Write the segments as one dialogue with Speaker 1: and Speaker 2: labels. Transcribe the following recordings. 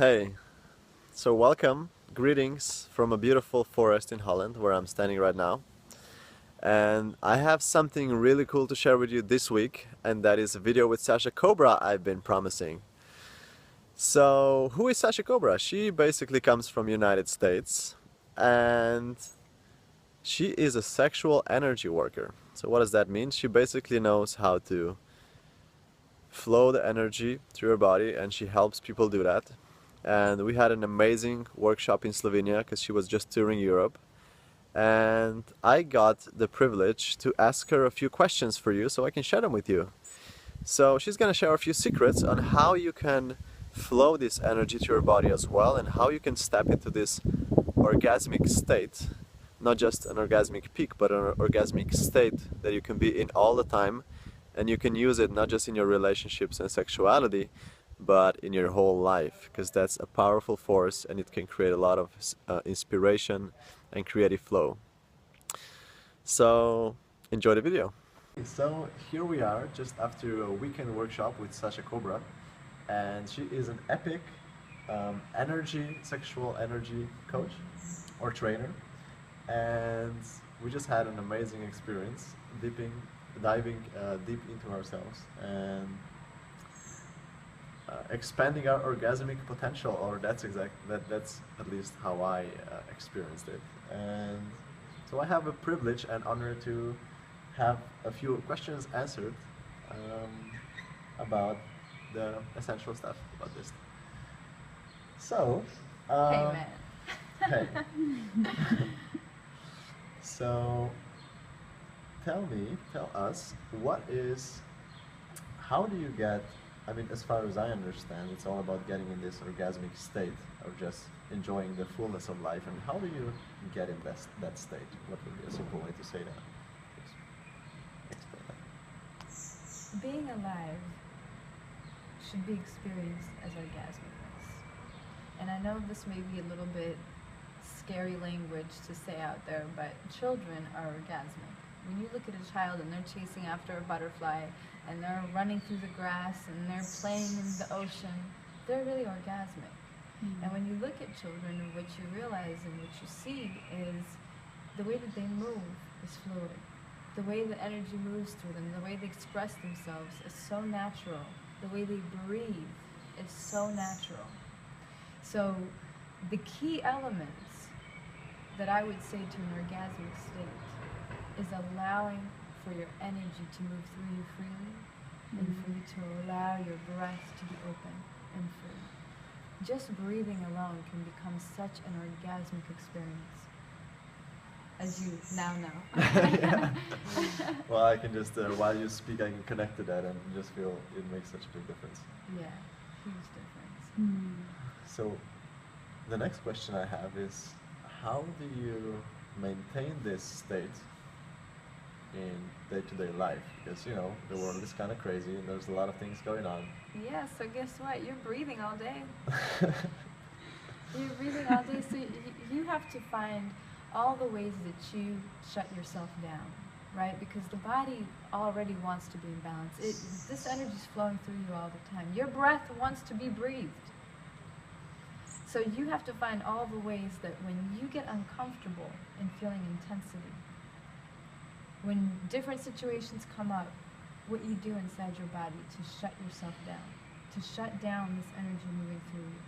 Speaker 1: Hey, so welcome, greetings from a beautiful forest in Holland where I'm standing right now. And I have something really cool to share with you this week, and that is a video with Sasha Cobra I've been promising. So, who is Sasha Cobra? She basically comes from United States, and she is a sexual energy worker. So what does that mean? She basically knows how to flow the energy through her body, and she helps people do that. And we had an amazing workshop in Slovenia because she was just touring Europe. And I got the privilege to ask her a few questions for you so I can share them with you. So she's going to share a few secrets on how you can flow this energy to your body as well, and how you can step into this orgasmic state. Not just an orgasmic peak, but an orgasmic state that you can be in all the time, and you can use it not just in your relationships and sexuality, but in your whole life, because that's a powerful force and it can create a lot of inspiration and creative flow. So enjoy the video. So here we are just after a weekend workshop with Sasha Cobra, and she is an epic sexual energy coach or trainer, and we just had an amazing experience diving deep into ourselves and expanding our orgasmic potential, or that's at least how I experienced it. And so I have a privilege and honor to have a few questions answered about the essential stuff about this. So,
Speaker 2: Hey,
Speaker 1: hey. So, tell us, how do you get, I mean, as far as I understand, it's all about getting in this orgasmic state of just enjoying the fullness of life. And how do you get in that state? What would be a simple way to say that? Please explain that.
Speaker 2: being alive should be experienced as orgasmicness. And I know this may be a little bit scary language to say out there, but children are orgasmic. When you look at a child and they're chasing after a butterfly and they're running through the grass and they're playing in the ocean, they're really orgasmic. Mm-hmm. And when you look at children, what you realize and what you see is the way that they move is fluid. The way the energy moves through them, the way they express themselves is so natural. The way they breathe is so natural. So the key elements that I would say to an orgasmic state is allowing for your energy to move through you freely, and for you to allow your breath to be open and free. Just breathing alone can become such an orgasmic experience, as you now know.
Speaker 1: Yeah. Well, I can just, while you speak, I can connect to that and just feel it makes such a big difference.
Speaker 2: Yeah, huge difference.
Speaker 1: So, the next question I have is, how do you maintain this state in day-to-day life? Because, you know, the world is kind of crazy and there's a lot of things going on.
Speaker 2: Yeah, so guess what? You're breathing all day. You're breathing all day, so you have to find all the ways that you shut yourself down, right? Because the body already wants to be in balance. This energy is flowing through you all the time. Your breath wants to be breathed. So you have to find all the ways that when you get uncomfortable in feeling intensity, when different situations come up, what you do inside your body to shut yourself down, to shut down this energy moving through you.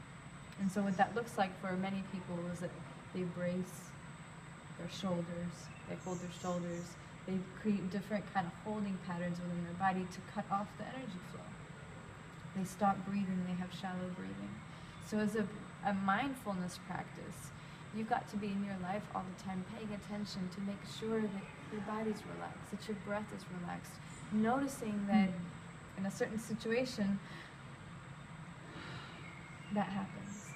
Speaker 2: And so what that looks like for many people is that they brace their shoulders, they hold their shoulders, they create different kind of holding patterns within their body to cut off the energy flow. They stop breathing, they have shallow breathing. So as a mindfulness practice, you've got to be in your life all the time paying attention to make sure that your body's relaxed, that your breath is relaxed, noticing that in a certain situation, that happens.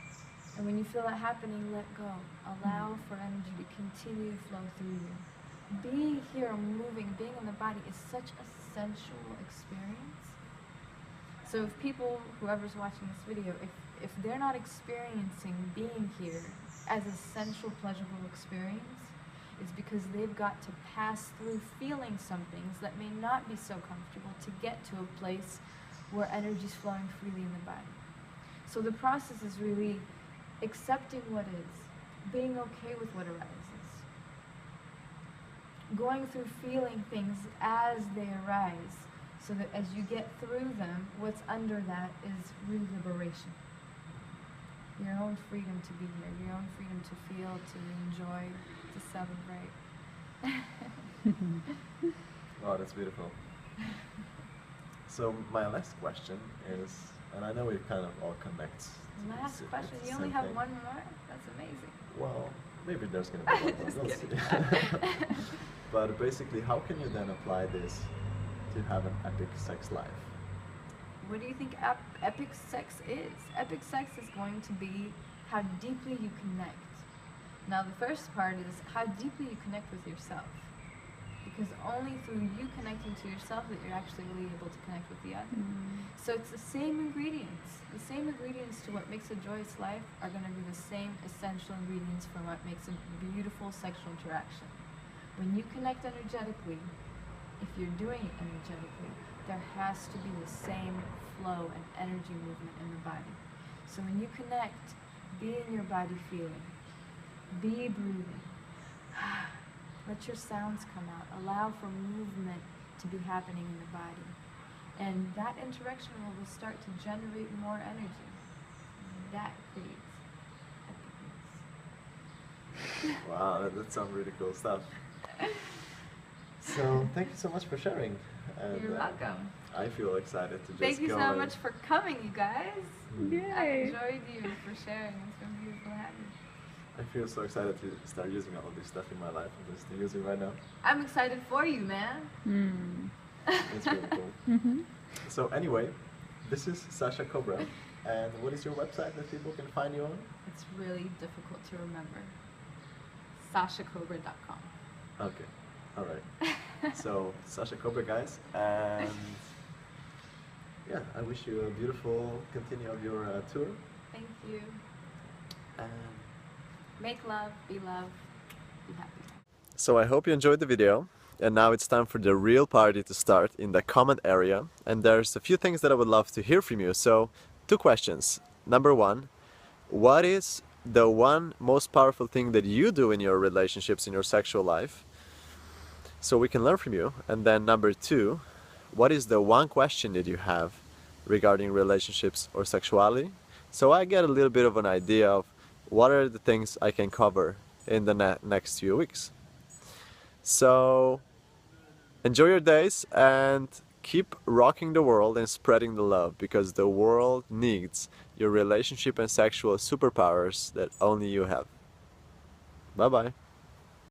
Speaker 2: And when you feel that happening, let go. Allow for energy to continue to flow through you. Being here, moving, being in the body is such a sensual experience. So if people, whoever's watching this video, if they're not experiencing being here as a sensual, pleasurable experience, it's because they've got to pass through feeling some things that may not be so comfortable to get to a place where energy is flowing freely in the body. So the process is really accepting what is, being okay with what arises, going through feeling things as they arise, so that as you get through them, what's under that is real liberation. Your own freedom to be here, your own freedom to feel, to enjoy, to celebrate.
Speaker 1: Oh, that's beautiful. So my last question is, and I know it kind of all connects.
Speaker 2: Last
Speaker 1: It's
Speaker 2: question.
Speaker 1: the
Speaker 2: You only
Speaker 1: same
Speaker 2: have
Speaker 1: thing.
Speaker 2: one more? That's amazing.
Speaker 1: Well, maybe there's going to be one more. We'll see. But basically, how can you then apply this to have an epic sex life?
Speaker 2: What do you think epic sex is? Epic sex is going to be how deeply you connect. Now the first part is how deeply you connect with yourself. Because only through you connecting to yourself that you're actually really able to connect with the other. So it's the same ingredients. The same ingredients to what makes a joyous life are going to be the same essential ingredients for what makes a beautiful sexual interaction. When you connect energetically, if you're doing it energetically, there has to be the same flow and energy movement in the body. So when you connect, be in your body feeling. Be breathing. Let your sounds come out. Allow for movement to be happening in the body. And that interaction will start to generate more energy. And that creates epicness.
Speaker 1: Wow, that sounds really cool stuff. So thank you so much for sharing. And,
Speaker 2: You're welcome.
Speaker 1: I feel excited to just
Speaker 2: Thank you
Speaker 1: go
Speaker 2: so
Speaker 1: and-
Speaker 2: much for coming, you guys.
Speaker 3: Yay.
Speaker 2: I enjoyed you for sharing. It's been beautiful to have you.
Speaker 1: I feel so excited to start using all of this stuff in my life. I'm just using right now.
Speaker 2: I'm excited for you, man.
Speaker 1: It's really cool.
Speaker 3: Mm-hmm.
Speaker 1: So anyway, this is Sasha Cobra. And what is your website that people can find you on?
Speaker 2: It's really difficult to remember. SashaCobra.com.
Speaker 1: Okay, all right. So Sasha Cobra, guys, and yeah, I wish you a beautiful continue of your tour.
Speaker 2: Thank you.
Speaker 1: And
Speaker 2: Make love, be loved, be happy.
Speaker 1: so I hope you enjoyed the video, and now it's time for the real party to start in the comment area. And there's a few things that I would love to hear from you. So 2 questions. Number 1, what is the one most powerful thing that you do in your relationships, in your sexual life? So we can learn from you. And then number 2, what is the one question that you have regarding relationships or sexuality? So I get a little bit of an idea of what are the things I can cover in the next few weeks. So enjoy your days and keep rocking the world and spreading the love, because the world needs your relationship and sexual superpowers that only you have. Bye bye.